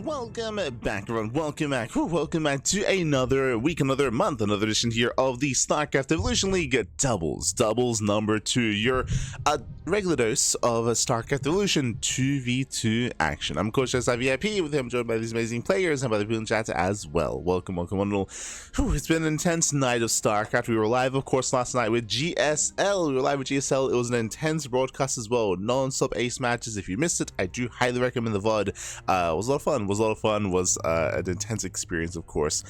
Welcome back, everyone. Welcome back. Welcome back to another week, another month, another edition here of the StarCraft Evolution League Doubles. Doubles number 2. Your regular dose of StarCraft Evolution 2v2 action. I'm Coach SIVIP. With him joined by these amazing players and by the ByuN chat as well. Welcome, welcome, one and all. It's been an intense night of StarCraft. We were live, of course, last night with GSL. We were live with GSL. It was an intense broadcast as well. Non-stop ace matches. If you missed it, I do highly recommend the VOD. It was a lot of fun. Was an intense experience, of course,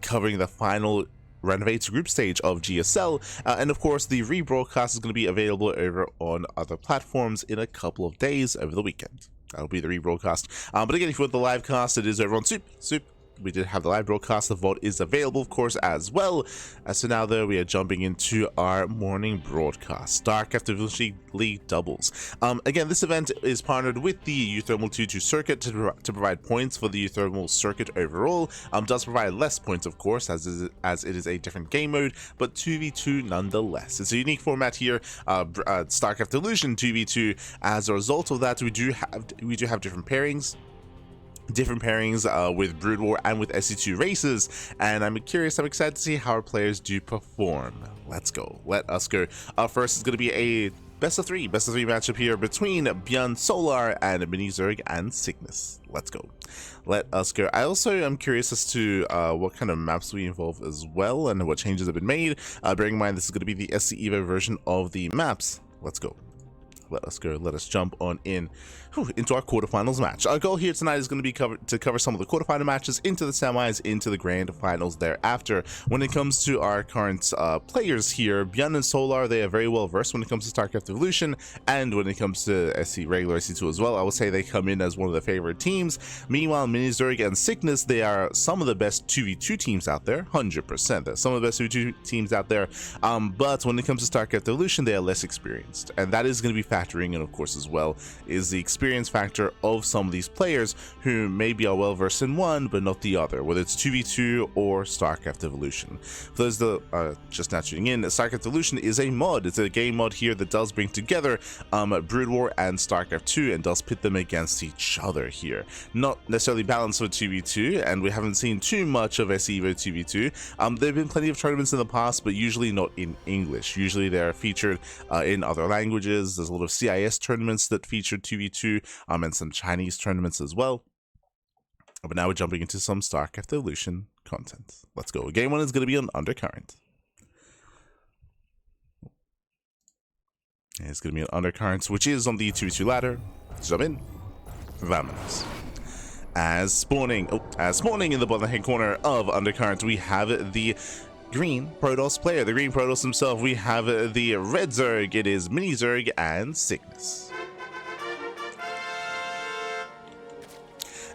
covering the final Renovates group stage of GSL, and of course the rebroadcast is going to be available over on other platforms in a couple of days over the weekend. That'll be the rebroadcast. But again, if you want the live cast, it is over on Soup. We did have the live broadcast. The VOD is available, of course, as well. So now, though, we are jumping into our morning broadcast. StarCraft Evolution League Doubles. Again, this event is partnered with the Uthermal 2-2 circuit to provide points for the Uthermal circuit overall. Does provide less points, of course, as it is a different game mode, but 2v2 nonetheless. It's a unique format here. StarCraft Evolution 2v2. As a result of that, we do have different pairings. With Brood War and with SE2 races, and I'm excited to see how our players do perform. Let us go. First is going to be a best of three matchup here between ByuN Solar and MiniZerg and SickNess. Let us go. I also am curious as to what kind of maps we involve as well and what changes have been made. Bearing in mind this is going to be the SEL version of the maps. Let us go. Let us jump on into our quarterfinals match. Our goal here tonight is going to be to cover some of the quarterfinal matches, into the semis, into the grand finals thereafter. When it comes to our current players here, ByuN and Solar, they are very well versed when it comes to StarCraft Evolution, and when it comes to regular SE2 as well. I would say they come in as one of the favorite teams. Meanwhile, MiniZerg and SickNess, they are some of the best 2v2 teams out there. 100%. They're some of the best 2v2 teams out there. But when it comes to StarCraft Evolution, they are less experienced, and that is going to be factoring in, of course, as well, is the experience factor of some of these players who maybe are well versed in one but not the other, whether it's 2v2 or StarCraft Evolution. For those that are just now tuning in, StarCraft Evolution is a mod. It's a game mod here that does bring together Brood War and StarCraft 2 and does pit them against each other here. Not necessarily balanced for 2v2, and we haven't seen too much of SEO 2v2. There have been plenty of tournaments in the past, but usually not in English. Usually they're featured in other languages. There's a lot of CIS tournaments that feature 2v2, and some Chinese tournaments as well. But now we're jumping into some StarCraft Evolution content. Let's go. Game 1 is going to be on Undercurrent. It's going to be on Undercurrent, which is on the 2v2 ladder. Jump in. Vamonos. As spawning in the bottom hand corner of Undercurrent, we have the green Protoss player, the green Protoss himself. We have the red Zerg. It is MiniZerg and SickNess.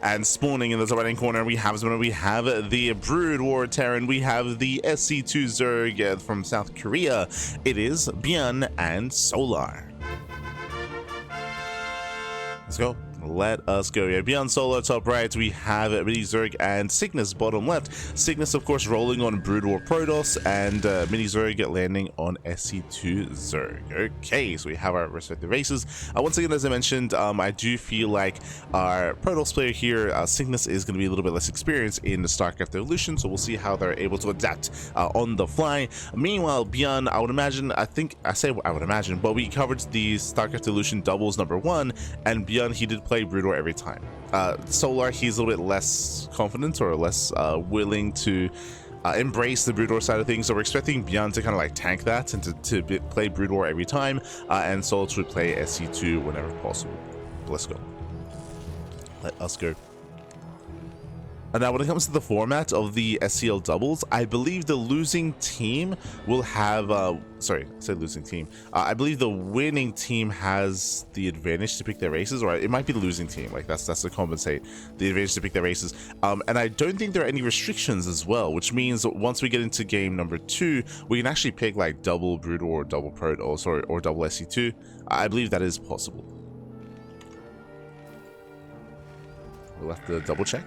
And spawning in the top right hand corner, we have the Brood War Terran. We have the SC2 Zerg from South Korea. It is ByuN and Solar. Let's go. Let us go. Yeah, ByuN Solar top right, we have MiniZerg and SickNess bottom left. SickNess, of course, rolling on Brood War Protoss, and MiniZerg landing on SC2 Zerg. Okay, so we have our respective races. Once again, as I mentioned, I do feel like our Protoss player here, SickNess, is going to be a little bit less experienced in the StarCraft Evolution, so we'll see how they're able to adapt on the fly. Meanwhile, ByuN, I would imagine, but we covered the StarCraft Evolution Doubles number 1, and ByuN, he did play Brood War every time. Solar, he's a little bit less confident or less willing to embrace the Brood War side of things, so we're expecting ByuN to kind of like tank that and to play Brood War every time, and Solar to play SC2 whenever possible. Let's go. Let us go. And now when it comes to the format of the SEL doubles, I believe the losing team will have, I believe the winning team has the advantage to pick their races, or it might be the losing team. Like that's to compensate the advantage to pick their races. And I don't think there are any restrictions as well, which means once we get into game number 2, we can actually pick like double Brood or double Protoss or double SE2. I believe that is possible. We'll have to double check.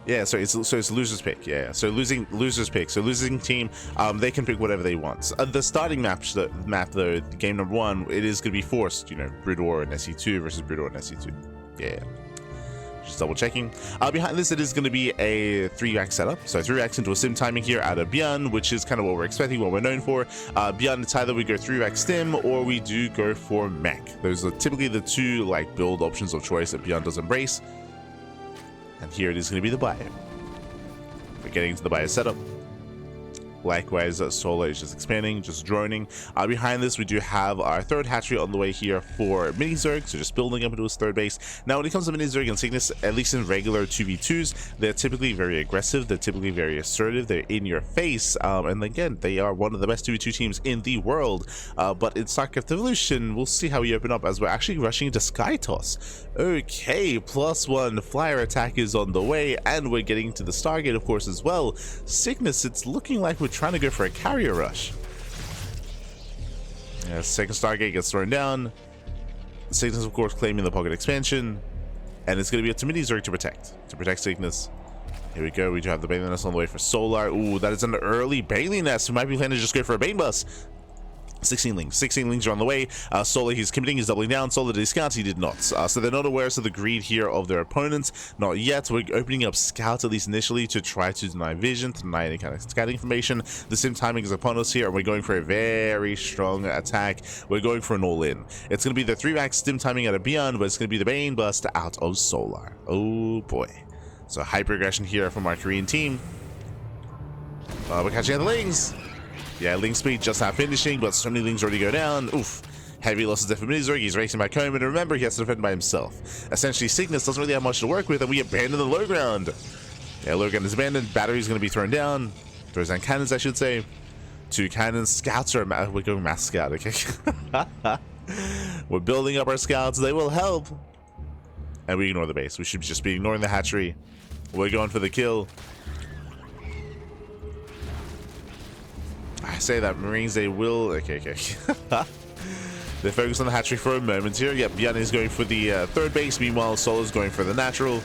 Yeah, so it's loser's pick. Yeah, so loser's pick. So losing team, they can pick whatever they want. The starting map though, game number 1, it is gonna be forced. You know, Brood War and SE2 versus Brood War and SE2. Yeah. Just double checking. Behind this, it is going to be a 3-rack setup. So 3 racks into a sim timing here out of ByuN, which is kind of what we're expecting, what we're known for. ByuN, it's either we go 3-rack stim or we do go for mech. Those are typically the 2 like build options of choice that ByuN does embrace. And here it is going to be the bio. We're getting into the bio setup. Likewise, Solar is just expanding, just droning. Behind this, we do have our 3rd hatchery on the way here for MiniZerg, so just building up into his 3rd base. Now, when it comes to MiniZerg and SickNess, at least in regular 2v2s, they're typically very aggressive, they're typically very assertive, they're in your face, and again, they are one of the best 2v2 teams in the world. But in StarCraft Evolution, we'll see how we open up as we're actually rushing into Sky Toss. Okay, +1 flyer attack is on the way, and we're getting to the Stargate, of course, as well. SickNess, it's looking like we're trying to go for a carrier rush. Yeah, 2nd Stargate gets thrown down. SickNess, of course, claiming the pocket expansion, and it's going to be up to MiniZerg to protect SickNess. Here we go. We do have the Bailey Nest on the way for Solar. Ooh, that is an early Bailey Nest. We might be planning to just go for a Bane Bus. 16 lings are on the way. Solar, he's committing, he's doubling down. Solar, did he scout? He did not. So they're not aware of the greed here of their opponents. Not yet. We're opening up scouts, at least initially, to try to deny vision, to deny any kind of scouting information. The sim timing is upon us here, and we're going for a very strong attack. We're going for an all-in. It's going to be the 3-rack stim timing out of ByuN, but it's going to be the Bane Bust out of Solar. Oh boy. So hyper aggression here from our Korean team. We're catching the lings. Yeah, Ling speed just not finishing, but so many Lings already go down. Oof. Heavy losses there for MiniZerg. He's racing back home, and remember, he has to defend by himself. Essentially, SickNess doesn't really have much to work with, and we abandon the low ground. Yeah, low ground is abandoned. Battery's going to be thrown down. Throws down cannons, I should say. 2 cannons. Scouts are... We're going mass scout, okay? We're building up our scouts. They will help. And we ignore the base. We should just be ignoring the hatchery. We're going for the kill. I say that Marines, they will... Okay. They focus on the hatchery for a moment here. Yep, ByuN is going for the 3rd base. Meanwhile, Solar's going for the natural.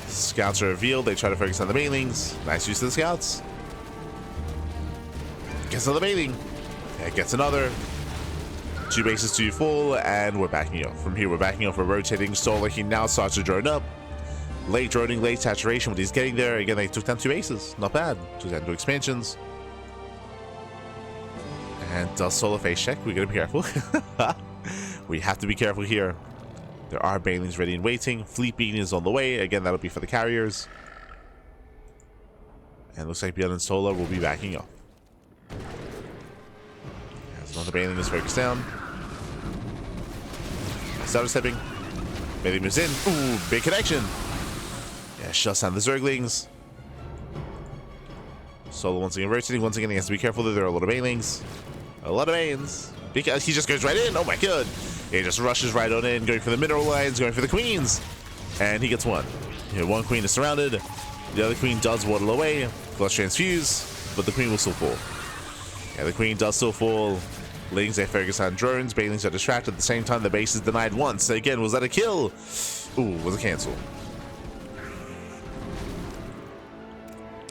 Scouts are revealed. They try to focus on the banelings. Nice use of the scouts. Gets another bailing. Yeah, gets another. 2 bases to full, and we're backing up. From here, we're backing up. We're rotating. Solar, he now starts to drone up. Late droning, late saturation, but he's getting there. Again, they took down 2 bases. Not bad. Took down 2 expansions. And does Solar face check? We gotta be careful. We have to be careful here. There are Banelings ready and waiting. Fleet Beacon is on the way. Again, that'll be for the carriers. And looks like ByuN and Solar will be backing up. As another Baneling is focused down. Starter stepping. Baneling moves in. Ooh, big connection. Yeah, shuts down the Zerglings. Solar once again rotating. Once again, he has to be careful that there are a lot of Banelings. A lot of Banes. Because he just goes right in. Oh my god. He just rushes right on in, going for the mineral lines, going for the queens. And he gets 1. You know, 1 queen is surrounded. The other queen does waddle away. Flush transfuse, but the queen will still fall. Yeah, the queen does still fall. Lings, they focus on drones. Banelings are distracted. At the same time, the base is denied once. Again, was that a kill? Ooh, was a cancel.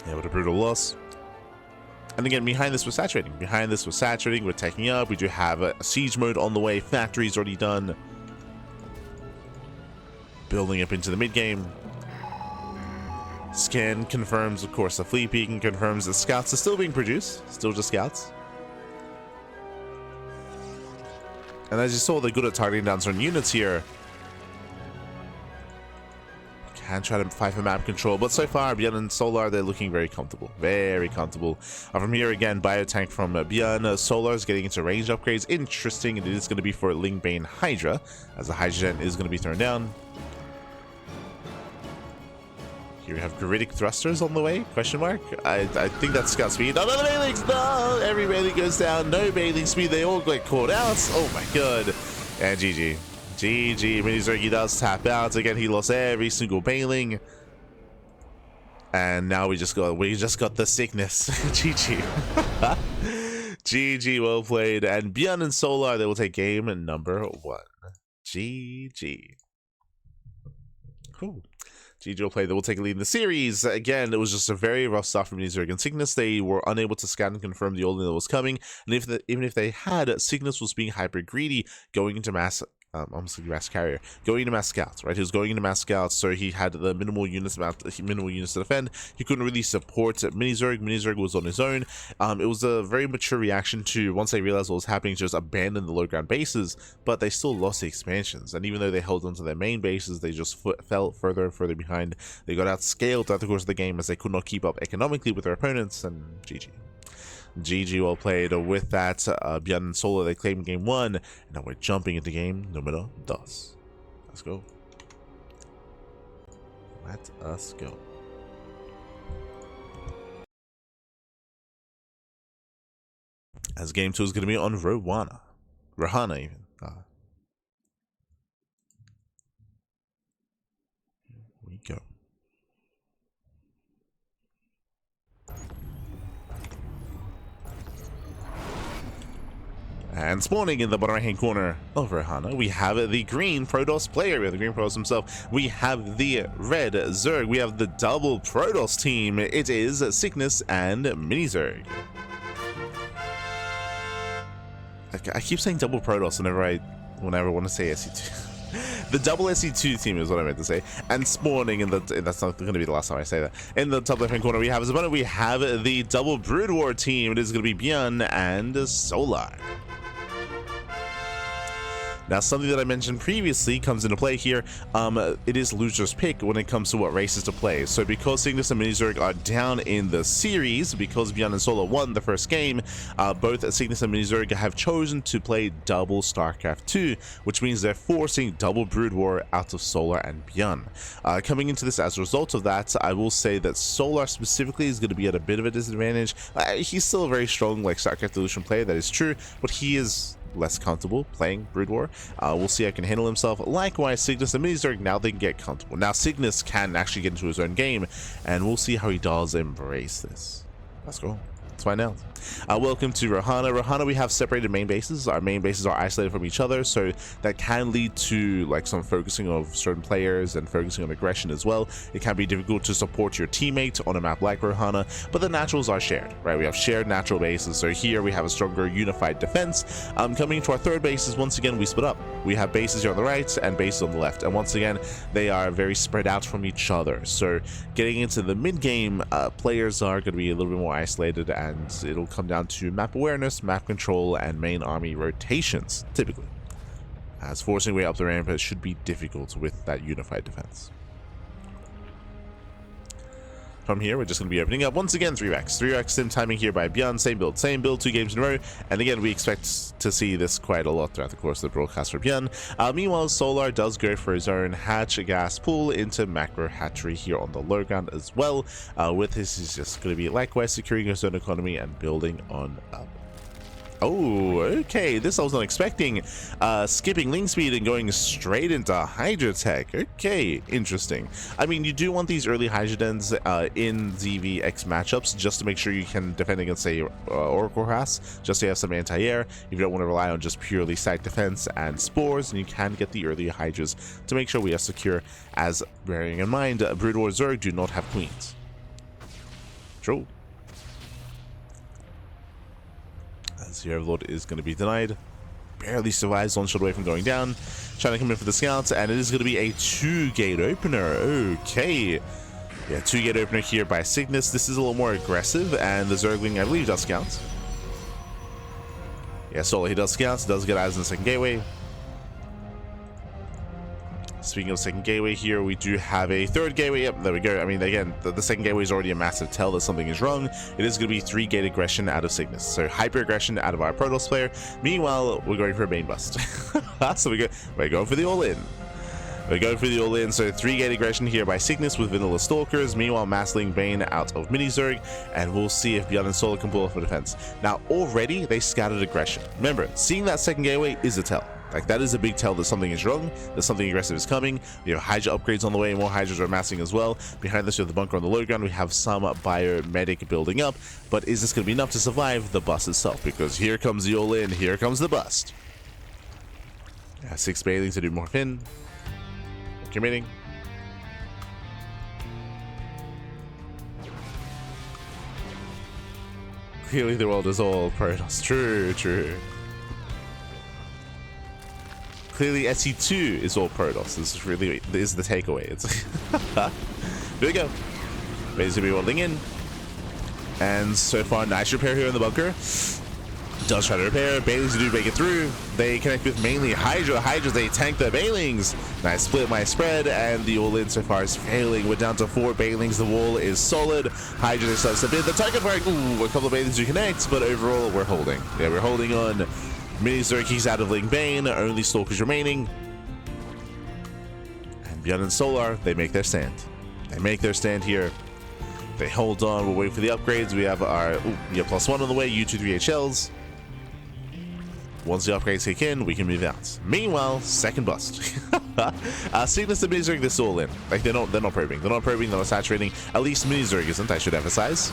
Yeah, what a brutal loss. And again, behind this, we're saturating. We're taking up. We do have a siege mode on the way. Factory's already done. Building up into the mid-game. Scan confirms, of course, the fleet beacon confirms the scouts are still being produced. Still just scouts. And as you saw, they're good at targeting down certain units here. Can try to fight for map control, but so far ByuN and Solar, they're looking very comfortable. From here again, biotank from ByuN. Solar is getting into range upgrades. Interesting, and it is going to be for Ling Bane Hydra, as the Hydra is going to be thrown down. Here we have Geritic Thrusters on the way, question mark. I think that's scout speed. Oh, no, the Bailings! No! Every Bailing goes down, no Bailing speed, they all get caught out. Oh my god. And GG. GG, MiniZerg does tap out. Again, he lost every single Bailing. And now we just got the SickNess. GG. GG, well played. And ByuN and Solar, they will take game number 1. GG. Cool. GG will play that will take a lead in the series. Again, it was just a very rough start from MiniZerg and SickNess. They were unable to scan and confirm the all-in that was coming. And even if they had, SickNess was being hyper greedy going into mass carrier, going into mass scouts, right? He was going into mass scouts, so he had the minimal units to defend. He couldn't really support MiniZerg. MiniZerg was on his own. It was a very mature reaction to, once they realized what was happening, just abandon the low ground bases, but they still lost the expansions. And even though they held onto their main bases, they just fell further and further behind. They got outscaled throughout the course of the game as they could not keep up economically with their opponents, and GG. GG well played. With that, ByuN and Solar, they claimed game 1, and now we're jumping into game numero 2. Let's go. Let us go. As game 2 is going to be on Rohana even. Here we go. And spawning in the bottom right hand corner of Rohana, we have the green Protoss player. We have the green Protoss himself. We have the red Zerg. We have the double Protoss team. It is SickNess and MiniZerg. I keep saying double Protoss whenever I want to say SE2. The double SE2 team is what I meant to say. And spawning in that's not going to be the last time I say that. In the top left hand corner, we have we have the double Brood War team. It is going to be ByuN and Solar. Now, something that I mentioned previously comes into play here. It is loser's pick when it comes to what races to play. So because SickNess and MiniZerg are down in the series, because ByuN and Solar won the first game, both SickNess and MiniZerg have chosen to play double StarCraft 2, which means they're forcing double Brood War out of Solar and ByuN. Coming into this as a result of that, I will say that Solar specifically is going to be at a bit of a disadvantage. He's still a very strong StarCraft Evolution player, that is true, but he is less comfortable playing Brood War. We'll see how he can handle himself. Likewise, SickNess and MiniZerg, now they can get comfortable. Now SickNess can actually get into his own game, and we'll see how he does embrace this. Let's go. Let's find out. Welcome to Rohana. We have separated main bases. Our main bases are isolated from each other, so that can lead to some focusing of certain players and focusing on aggression as well. It can be difficult to support your teammate on a map like Rohana, but the naturals are shared, right? We have shared natural bases, so here we have a stronger unified defense. Coming to our third bases, once again we split up. We have bases here on the right and bases on the left, and once again they are very spread out from each other. So getting into the mid game, players are going to be a little bit more isolated, and it'll come down to map awareness, map control, and main army rotations, typically. As forcing way up the ramp should be difficult with that unified defense. From here, we're just going to be opening up once again 3x sim timing here by ByuN. Same build, 2 games in a row. And again, we expect to see this quite a lot throughout the course of the broadcast for ByuN. Meanwhile, Solar does go for his own hatch gas pool into macro hatchery here on the low ground as well. With this, he's just going to be likewise securing his own economy and building on up. Oh, okay, this I was not expecting. Skipping link speed and going straight into Hydra tech. Okay, interesting. I mean, you do want these early Hydra dens in ZVX matchups just to make sure you can defend against, say, Oracle Harass, just so you have some anti-air. If you don't want to rely on just purely site defense and spores, and you can get the early Hydras to make sure we are secure, as bearing in mind, Brood War Zerg do not have queens. True. As your Overlord is going to be denied. Barely survives, one shot away from going down. Trying to come in for the scouts, and it is going to be a 2-gate opener. Okay. Yeah, 2-gate opener here by SickNess. This is a little more aggressive, and the Zergling, I believe, does scouts. Yeah, Solar, he does scouts, does get eyes in the second gateway. Speaking of second gateway here, we do have a third gateway. Yep, there we go. I mean, again, the second gateway is already a massive tell that something is wrong. It is going to be 3-gate aggression out of SickNess. So hyper aggression out of our Protoss player. Meanwhile, we're going for a main bust. So we're going for the all-in. We're going for the all-in. So 3-gate aggression here by SickNess with Vanilla Stalkers. Meanwhile, Massling Bane out of MiniZerg. And we'll see if ByuN and Solar can pull off a defense. Now, already, they scouted aggression. Remember, seeing that second gateway is a tell. That is a big tell that something is wrong, that something aggressive is coming. We have Hydra upgrades on the way, more Hydras are amassing as well. Behind this, we have the bunker on the low ground. We have some biomedic building up, but is this going to be enough to survive the bust itself? Because here comes the all-in, here comes the bust. 6 bathing to do more fin. Committing. Clearly the world is all Protoss. True. Clearly SE2 is all Protoss. This is the takeaway. It's here we go. Ready to be rolling in. And so far, nice repair here in the bunker. Does try to repair. Bailings do make it through. They connect with mainly Hydra. They tank the Bailings. Nice split, nice spread, and the all-in so far is failing. We're down to 4 Bailings. The wall is solid. Hydra starts to bid. The target flag. Ooh, a couple of Bailings do connect, but overall we're holding. Yeah, we're holding on. MiniZerg, he's out of Ling Bane. Only Stalkers remaining. And ByuN and Solar, they make their stand. They make their stand here. They hold on. We'll wait for the upgrades. We have our +1 on the way. U2 3HLs. Once the upgrades kick in, we can move out. Meanwhile, second bust. SickNess and MiniZerg, they're still in. Like they're not probing. They're not saturating. At least MiniZerg isn't, I should emphasize.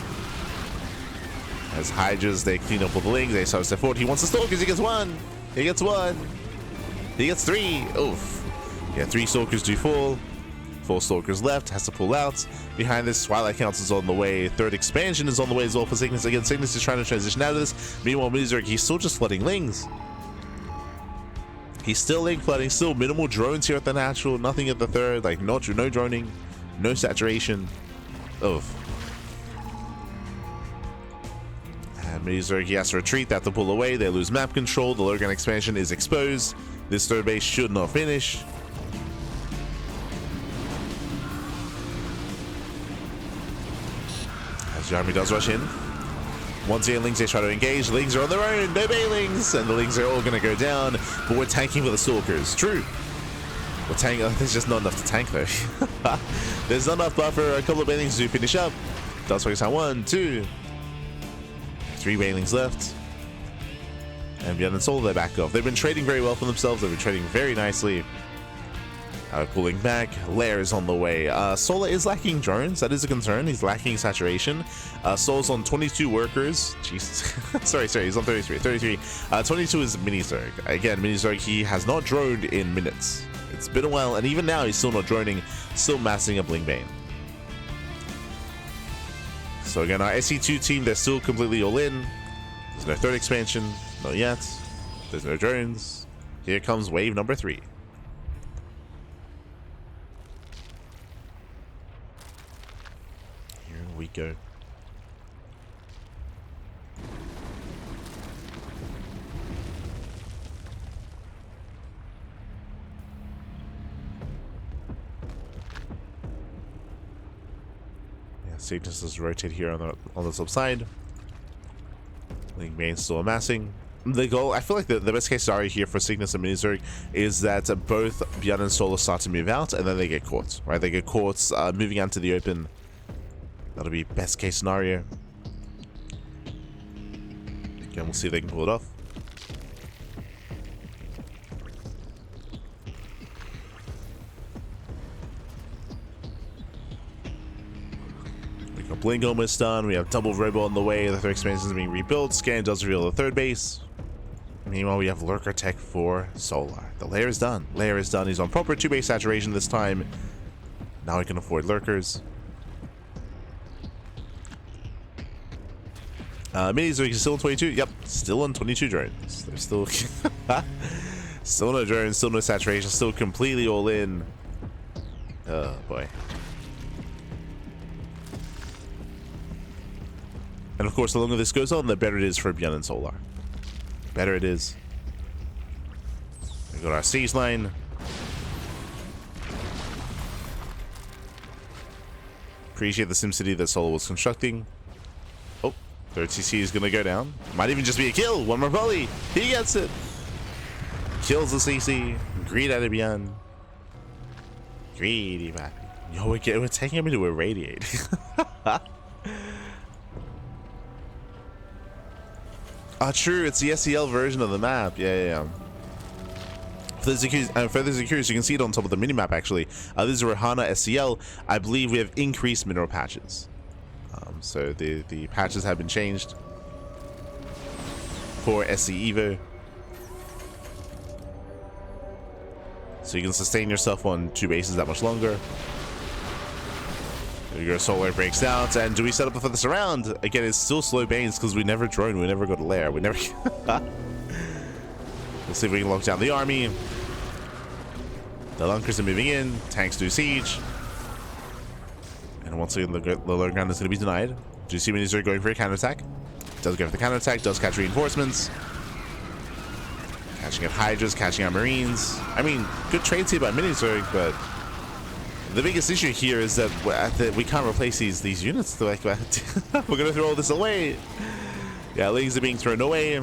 As Hydras, they clean up all the Lings, they start to step forward. He wants the Stalkers, he gets 1. He gets 1. He gets 3. Oof. Yeah, 3 Stalkers do fall. 4 Stalkers left, has to pull out. Behind this, Twilight Council is on the way. 3rd expansion is on the way as well for SickNess. Again, SickNess is trying to transition out of this. Meanwhile, MiniZerg, he's still just flooding Lings. He's still Ling flooding, still minimal drones here at the natural, nothing at the 3rd, like no droning, no saturation. Oof. And MiniZerg, he has to retreat, they have to pull away, they lose map control, the Lurgan expansion is exposed. This 3rd base should not finish. As the army does rush in. Once again, Lings, they try to engage. Lings are on their own. No Bailings. And the Lings are all going to go down. But we're tanking for the Stalkers. True. We're tanking. There's just not enough to tank, though. There's not enough buffer. A couple of Bailings to finish up. Does focus on 1, 2. 3 Bailings left. And ByuN and Solar, they back off. They've been trading very well for themselves. They've been trading very nicely. Pulling back, Lair is on the way. Solar is lacking drones, that is a concern. He's lacking saturation. Solar's on 22 workers. Jesus. sorry, he's on 33. 22 is MiniZerg. Again, MiniZerg, he has not droned in minutes. It's been a while, and even now he's still not droning, still massing up Ling Bane. So again, our SE2 team, they're still completely all in. There's no 3rd expansion, not yet. There's no drones. Here comes wave number 3. We go. Yeah, SickNess is rotate here on the subside. Ling Bane's still amassing. The goal, I feel like the best case scenario here for SickNess and MiniZerg is that both ByuN and Solar start to move out, and then they get caught. Right, they get caught moving out to the open. That'll be best case scenario. Again, we'll see if they can pull it off. We got Blink almost done. We have double Robo on the way. The 3rd expansion is being rebuilt. Scan does reveal the 3rd base. Meanwhile, we have Lurker Tech for Solar. The layer is done. Layer is done. He's on proper 2-base saturation this time. Now we can afford Lurkers. MiniZerg is still on 22. Yep, still on 22 drones. They're still still no drones, still no saturation, still completely all in. Oh boy. And of course, the longer this goes on, the better it is for ByuN and Solar. Better it is. We got our siege line. Appreciate the SimCity that Solar was constructing. 3rd CC is going to go down. Might even just be a kill. One more volley. He gets it. Kills the CC. Greed out of ByuN. Greedy man. Yo, we're taking him into a radiate. True. It's the SEL version of the map. Yeah. For those curious, you can see it on top of the minimap, actually. This is Rohana SEL. I believe we have increased mineral patches. So the patches have been changed for SE Evo. So you can sustain yourself on 2 bases that much longer. Your Solar breaks out, and do we set up for this round? Again, it's still slow Banes because we never drone, we never go to lair, we never... Let's see if we can lock down the army. The Lunkers are moving in, tanks do siege. And once again, the low ground is going to be denied. Do you see MiniZerg going for a counterattack? Does go for the counterattack, does catch reinforcements. Catching out Hydras, catching out Marines. I mean, good trades here by MiniZerg, but the biggest issue here is that we can't replace these units. Like, we're going to throw all this away. Yeah, Lings are being thrown away.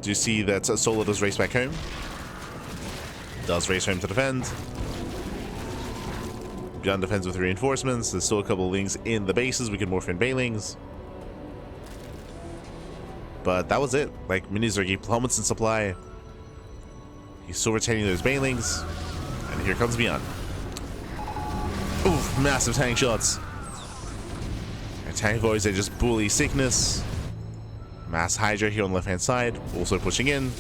Do you see that Solo does race back home? Does race home to defend. ByuN defends with reinforcements. There's still a couple of Lings in the bases. We can morph in Baelings. But that was it. Like, MiniZerg, he plummets in supply. He's still retaining those Baelings. And here comes ByuN. Oof, massive tank shots. And tank boys, they just bully SickNess. Mass Hydra here on the left-hand side. Also pushing in.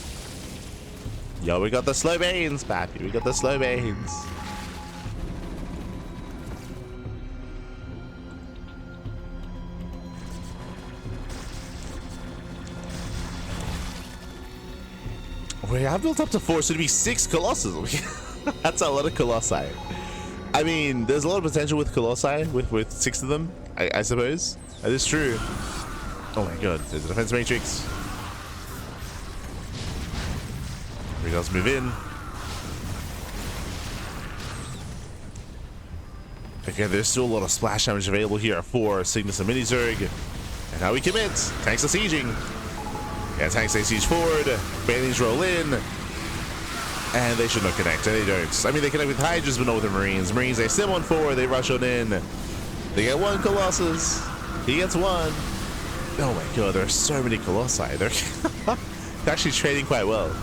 Yo, we got the slow Banes, Pappy. We got the slow Banes. We have built up to 4, so it'd be 6 Colossus. That's a lot of Colossi. I mean, there's a lot of potential with Colossi, with 6 of them, I suppose. That is true. Oh my god, there's a defense matrix. He does move in. Again, there's still a lot of splash damage available here for SickNess and MiniZerg. And now we commit. Tanks are sieging. Yeah, tanks they siege forward. Bailey's roll in. And they should not connect, and they don't. I mean, they connect with Hydras, but not with the Marines. Marines, they sim on forward, they rush on in. They get 1 Colossus. He gets 1. Oh my god, there are so many Colossi. They're actually trading quite well.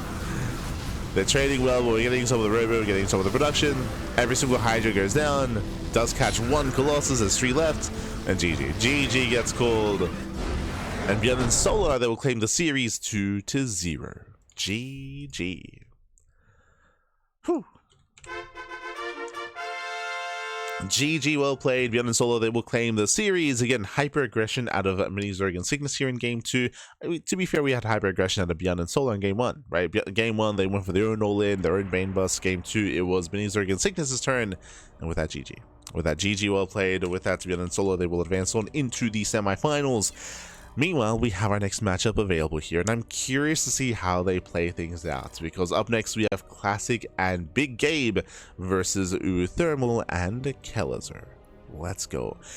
They're trading well, but we're getting some of the robo, we're getting some of the production. Every single Hydra goes down. Does catch 1 Colossus, there's 3 left. And GG. GG gets called. And ByuN and Solar, they will claim the series 2-0. GG. Whew. GG, well played. ByuN and Solo, they will claim the series. Again, hyper aggression out of MiniZerg and SickNess here in game 2. I mean, to be fair, we had hyper aggression out of ByuN and Solo in game 1, right? Game 1, they went for their own all-in, their own Bane bust. Game 2, it was MiniZerg and SickNess's turn. And with that, GG. With that, GG, well played. With that, ByuN and Solo, they will advance on into the semifinals. Meanwhile, we have our next matchup available here, and I'm curious to see how they play things out, because up next we have Classic and Big Gabe versus Thermal and Kellezer. Let's go.